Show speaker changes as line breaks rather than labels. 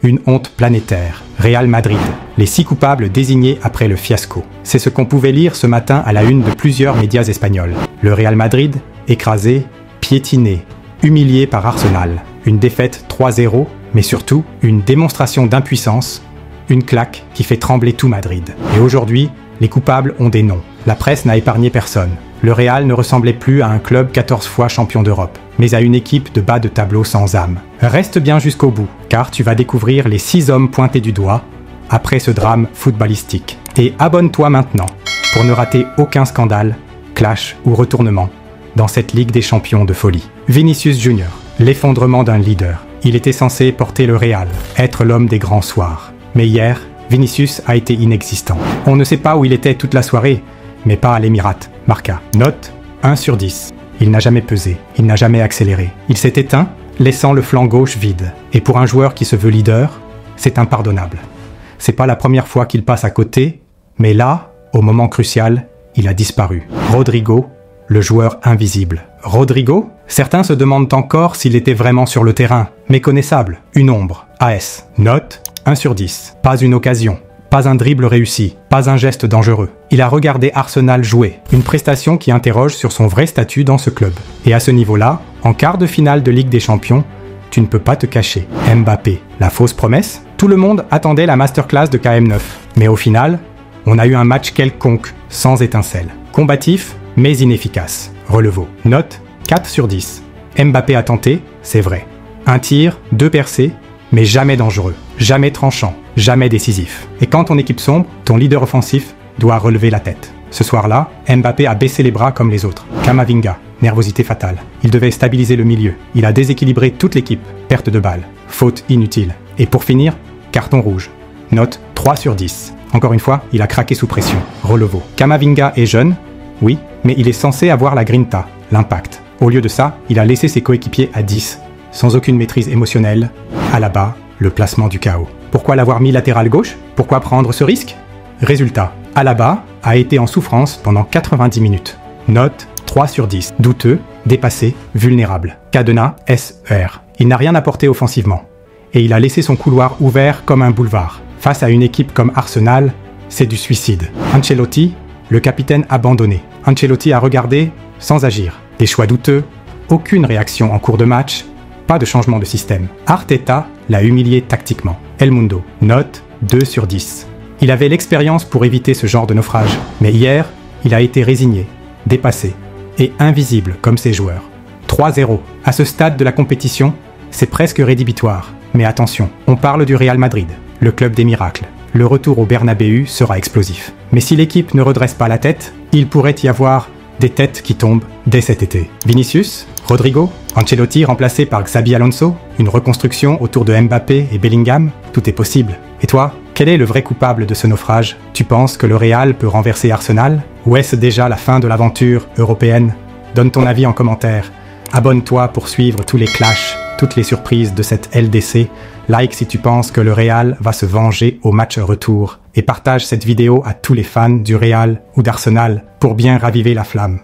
Une honte planétaire. Real Madrid. Les 6 coupables désignés après le fiasco. C'est ce qu'on pouvait lire ce matin à la une de plusieurs médias espagnols. Le Real Madrid, écrasé, piétiné, humilié par Arsenal. Une défaite 3-0, mais surtout une démonstration d'impuissance, une claque qui fait trembler tout Madrid. Et aujourd'hui, les coupables ont des noms. La presse n'a épargné personne. Le Real ne ressemblait plus à un club 14 fois champion d'Europe, mais à une équipe de bas de tableau sans âme. Reste bien jusqu'au bout, car tu vas découvrir les 6 hommes pointés du doigt après ce drame footballistique. Et abonne-toi maintenant pour ne rater aucun scandale, clash ou retournement dans cette Ligue des champions de folie. Vinicius Junior, l'effondrement d'un leader. Il était censé porter le Real, être l'homme des grands soirs. Mais hier, Vinicius a été inexistant. On ne sait pas où il était toute la soirée, mais pas à l'Émirat. Marca. Note 1/10. Il n'a jamais pesé, il n'a jamais accéléré. Il s'est éteint, laissant le flanc gauche vide. Et pour un joueur qui se veut leader, c'est impardonnable. C'est pas la première fois qu'il passe à côté, mais là, au moment crucial, il a disparu. Rodrigo, le joueur invisible. Rodrigo? Certains se demandent encore s'il était vraiment sur le terrain. Méconnaissable, une ombre. AS. Note 1/10. Pas une occasion. Pas un dribble réussi, pas un geste dangereux. Il a regardé Arsenal jouer, une prestation qui interroge sur son vrai statut dans ce club. Et à ce niveau-là, en quart de finale de Ligue des Champions, tu ne peux pas te cacher. Mbappé, la fausse promesse? Tout le monde attendait la masterclass de KM9. Mais au final, on a eu un match quelconque, sans étincelle. Combatif, mais inefficace. Relevo. Note 4/10. Mbappé a tenté, c'est vrai. Un tir, 2 percées, mais jamais dangereux, jamais tranchant, jamais décisif. Et quand ton équipe sombre, ton leader offensif doit relever la tête. Ce soir-là, Mbappé a baissé les bras comme les autres. Camavinga, nervosité fatale. Il devait stabiliser le milieu. Il a déséquilibré toute l'équipe. Perte de balle, faute inutile. Et pour finir, carton rouge. Note 3/10. Encore une fois, il a craqué sous pression. Relevo. Camavinga est jeune, oui, mais il est censé avoir la grinta, l'impact. Au lieu de ça, il a laissé ses coéquipiers à 10, sans aucune maîtrise émotionnelle. Alaba, le placement du chaos. Pourquoi l'avoir mis latéral gauche? Pourquoi prendre ce risque? Résultat, Alaba a été en souffrance pendant 90 minutes. Note 3/10. Douteux, dépassé, vulnérable. Cadenas, SR. Il n'a rien apporté offensivement. Et il a laissé son couloir ouvert comme un boulevard. Face à une équipe comme Arsenal, c'est du suicide. Ancelotti, le capitaine abandonné. Ancelotti a regardé sans agir. Des choix douteux, aucune réaction en cours de match, pas de changement de système. Arteta l'a humilié tactiquement. El Mundo, note 2/10. Il avait l'expérience pour éviter ce genre de naufrage, mais hier, il a été résigné, dépassé et invisible comme ses joueurs. 3-0. À ce stade de la compétition, c'est presque rédhibitoire. Mais attention, on parle du Real Madrid, le club des miracles. Le retour au Bernabéu sera explosif. Mais si l'équipe ne redresse pas la tête, il pourrait y avoir des têtes qui tombent dès cet été. Vinicius, Rodrigo, Ancelotti remplacé par Xabi Alonso, une reconstruction autour de Mbappé et Bellingham, tout est possible. Et toi, quel est le vrai coupable de ce naufrage? Tu penses que le Real peut renverser Arsenal? Ou est-ce déjà la fin de l'aventure européenne? Donne ton avis en commentaire. Abonne-toi pour suivre tous les clashs, toutes les surprises de cette LDC. Like si tu penses que le Real va se venger au match retour. Et partage cette vidéo à tous les fans du Real ou d'Arsenal pour bien raviver la flamme.